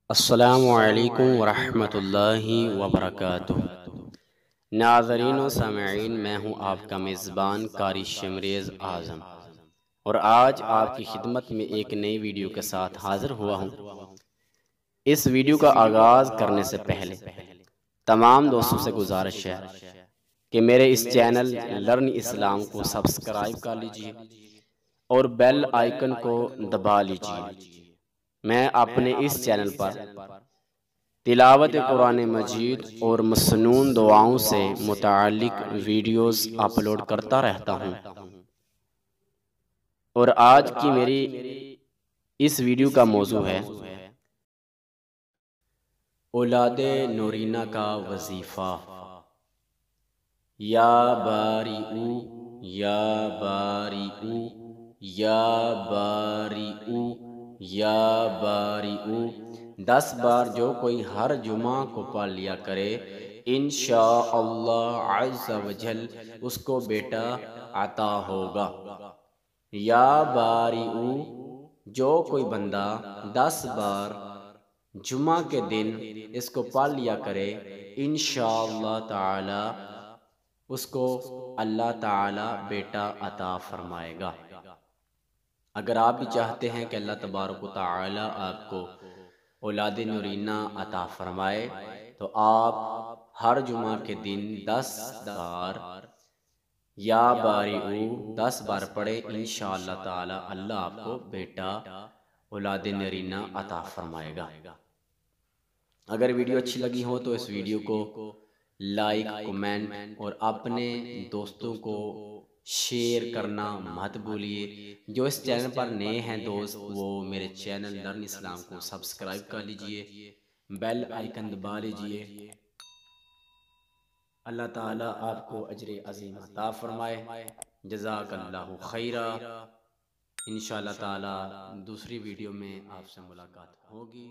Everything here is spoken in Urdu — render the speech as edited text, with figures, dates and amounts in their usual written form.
السلام علیکم ورحمۃ اللہ وبرکاتہ۔ ناظرین و سامعین، میں ہوں آپ کا میزبان قاری شمریز اعظم، اور آج آپ کی خدمت میں ایک نئی ویڈیو کے ساتھ حاضر ہوا ہوں۔ اس ویڈیو کا آغاز کرنے سے پہلے تمام دوستوں سے گزارش ہے کہ میرے اس چینل لرن اسلام کو سبسکرائب کر لیجئے اور بیل آئیکن کو دبا لیجئے۔ میں اپنے اس چینل پر تلاوت قرآن مجید اور مسنون دعاؤں سے متعلق ویڈیوز اپلوڈ کرتا رہتا ہوں، اور آج کی میری اس ویڈیو کا موضوع ہے اولاد نورینہ کا وظیفہ۔ یا باریئو یا باریئو یا باریئو یا باریئو 10 بار جو کوئی ہر جمعہ کو پڑھ لیا کرے، انشاءاللہ عز و جل اس کو بیٹا عطا ہوگا۔ یا باریئو جو کوئی بندہ 10 بار جمعہ کے دن اس کو پڑھ لیا کرے، انشاءاللہ تعالی اس کو اللہ تعالی بیٹا عطا فرمائے گا۔ اگر آپ بھی چاہتے ہیں کہ اللہ تبارک و تعالی آپ کو اولاد نورینہ عطا فرمائے، تو آپ ہر جمعہ کے دن 10 بار یا باریئو 10 بار پڑھیں، انشاءاللہ تعالی اللہ آپ کو بیٹا اولاد نورینہ عطا فرمائے گا۔ اگر ویڈیو اچھی لگی ہو تو اس ویڈیو کو لائک، کمنٹ اور اپنے دوستوں کو شیئر کرنا مت بھولیے۔ جو اس چینل پر نئے ہیں دوست، وہ میرے چینل لرن اسلام کو سبسکرائب کر لیجئے، بیل آئیکن دبا لیجئے۔ اللہ تعالیٰ آپ کو اجر عظیم عطا فرمائے۔ جزاک اللہ خیرہ۔ انشاءاللہ تعالی دوسری ویڈیو میں آپ سے ملاقات ہوگی۔